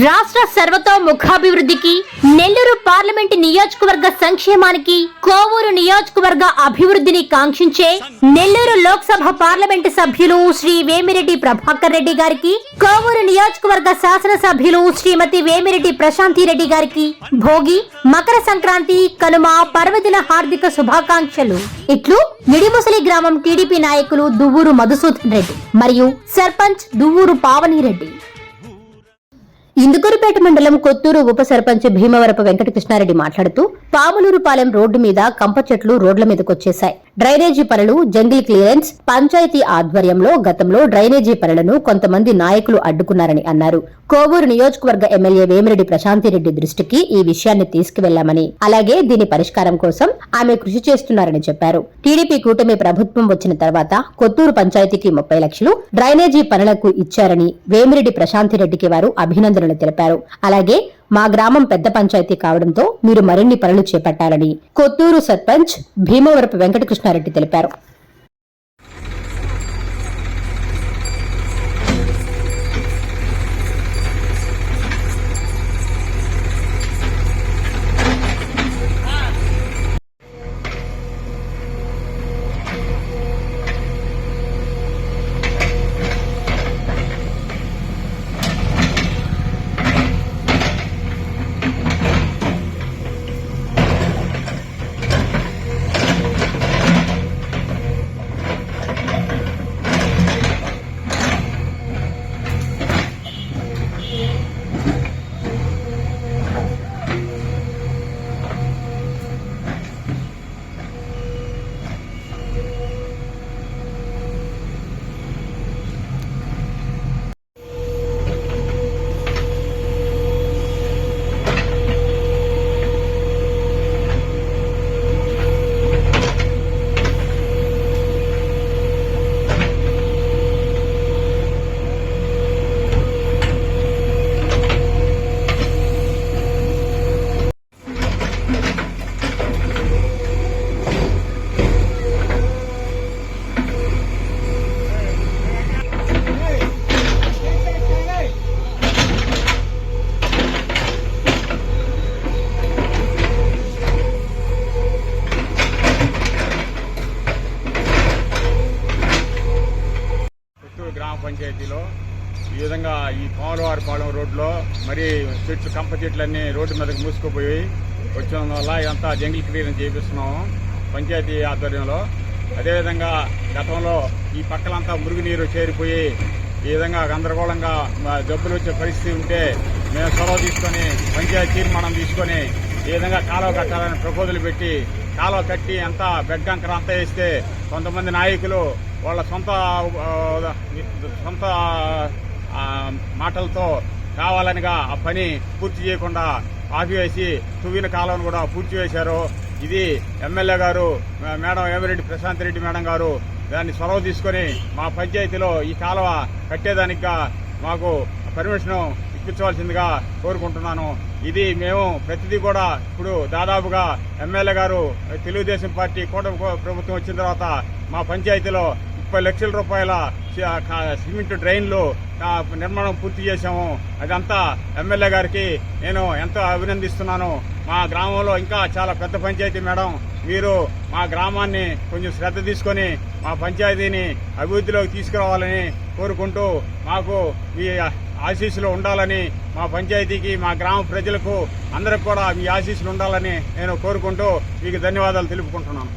రాష్ట్ర సర్వతోముఖాభివృద్ధికి, నెల్లూరు పార్లమెంటు నియోజకవర్గ సంక్షేమానికి, కోవూరు నియోజకవర్గ అభివృద్ధిని కాంక్షించే నెల్లూరు లోక్సభ పార్లమెంటు సభ్యులు శ్రీ వేమిరెడ్డి ప్రభాకర్ రెడ్డి గారికి, కోవూరు నియోజకవర్గ శాసనసభ్యులు శ్రీమతి వేమిరెడ్డి ప్రశాంతి రెడ్డి గారికి భోగి, మకర సంక్రాంతి, కనుమ పర్వదిన హార్దిక శుభాకాంక్షలు. ఇట్లు నిడిముసలి గ్రామం టీడీపీ నాయకులు దువ్వూరు మధుసూదన్ రెడ్డి మరియు సర్పంచ్ దువ్వూరు పావనిరెడ్డి. ఇందుకూరుపేట మండలం కొత్తూరు ఉప సర్పంచ్ భీమవరపు వెంకటకృష్ణారెడ్డి మాట్లాడుతూ, పాములూరుపాలెం రోడ్డు మీద కంప చెట్లు రోడ్ల మీదకొచ్చేశాయి. డ్రైనేజీ పనులు, జంగిల్ క్లియరెన్స్ పంచాయతీ ఆధ్వర్యంలో గతంలో డ్రైనేజీ పనులను కొంతమంది నాయకులు అడ్డుకున్నారని అన్నారు. కోవూరు నియోజకవర్గ ఎమ్మెల్యే వేమిరెడ్డి ప్రశాంతిరెడ్డి దృష్టికి ఈ విషయాన్ని తీసుకువెళ్లామని, అలాగే దీని పరిష్కారం కోసం ఆమె కృషి చేస్తున్నారని చెప్పారు. టీడీపీ కూటమి ప్రభుత్వం వచ్చిన తర్వాత కొత్తూరు పంచాయతీకి 30 లక్షలు డ్రైనేజీ పనులకు ఇచ్చారని వేమిరెడ్డి ప్రశాంతిరెడ్డికి వారు అభినందనలు తెలిపారు. అలాగే మా గ్రామం పెద్ద పంచాయతీ కావడంతో మీరు మరిన్ని పనులు చేపట్టాలని కొత్తూరు సర్పంచ్ భీమవరపు వెంకటకృష్ణారెడ్డి తెలిపారు. గ్రామ పంచాయతీలో ఈ విధంగా ఈ పాములవారిపాలెం రోడ్లో మరి చెట్లు కంప చెట్లన్నీ రోడ్డు మీదకి మూసుకుపోయి వచ్చిన వల్ల ఇదంతా జంగిల్ క్లియరెన్స్ చేపిస్తున్నాము పంచాయతీ ఆధ్వర్యంలో. అదేవిధంగా గతంలో ఈ పక్కలంతా మురుగునీరు చేరిపోయి ఈ విధంగా గందరగోళంగా జబ్బులు వచ్చే పరిస్థితి ఉంటే మేము చొరవ తీసుకొని పంచాయతీ తీర్మానం తీసుకొని ఈ విధంగా కాలువ కట్టాలని ప్రపోజల్ పెట్టి కాలువ కట్టి అంతా బెడ్ కంకర అంతా వేస్తే కొంతమంది నాయకులు వాళ్ళ సొంత మాటలతో కావాలనిగా ఆ పని పూర్తి చేయకుండా ఆపివేసి తువ్విన కాలువను కూడా పూర్తి చేశారు. ఇది ఎమ్మెల్యే గారు మేడం వేమిరెడ్డి ప్రశాంత్ రెడ్డి మేడం గారు దాన్ని చొరవ తీసుకొని మా పంచాయతీలో ఈ కాలువ కట్టేదానిగా మాకు పర్మిషన్ ఇప్పించవలసిందిగా కోరుకుంటున్నాను. ఇది మేము ప్రతిదీ కూడా ఇప్పుడు దాదాపుగా ఎమ్మెల్యే గారు తెలుగుదేశం పార్టీ కూటమి ప్రభుత్వం వచ్చిన తర్వాత మా పంచాయతీలో 30 లక్షల రూపాయల సిమెంట్ డ్రైన్లు నిర్మాణం పూర్తి చేశాము. అదంతా ఎమ్మెల్యే గారికి నేను ఎంతో అభినందిస్తున్నాను. మా గ్రామంలో ఇంకా చాలా పెద్ద పంచాయతీ మేడం, మీరు మా గ్రామాన్ని కొంచెం శ్రద్ధ తీసుకొని మా పంచాయతీని అభివృద్ధిలోకి తీసుకురావాలని కోరుకుంటూ మాకు మీ ఆశీస్సులు ఉండాలని, మా పంచాయతీకి మా గ్రామ ప్రజలకు అందరికి కూడా మీ ఆశీస్సులు ఉండాలని నేను కోరుకుంటూ మీకు ధన్యవాదాలు తెలుపుకుంటున్నాను.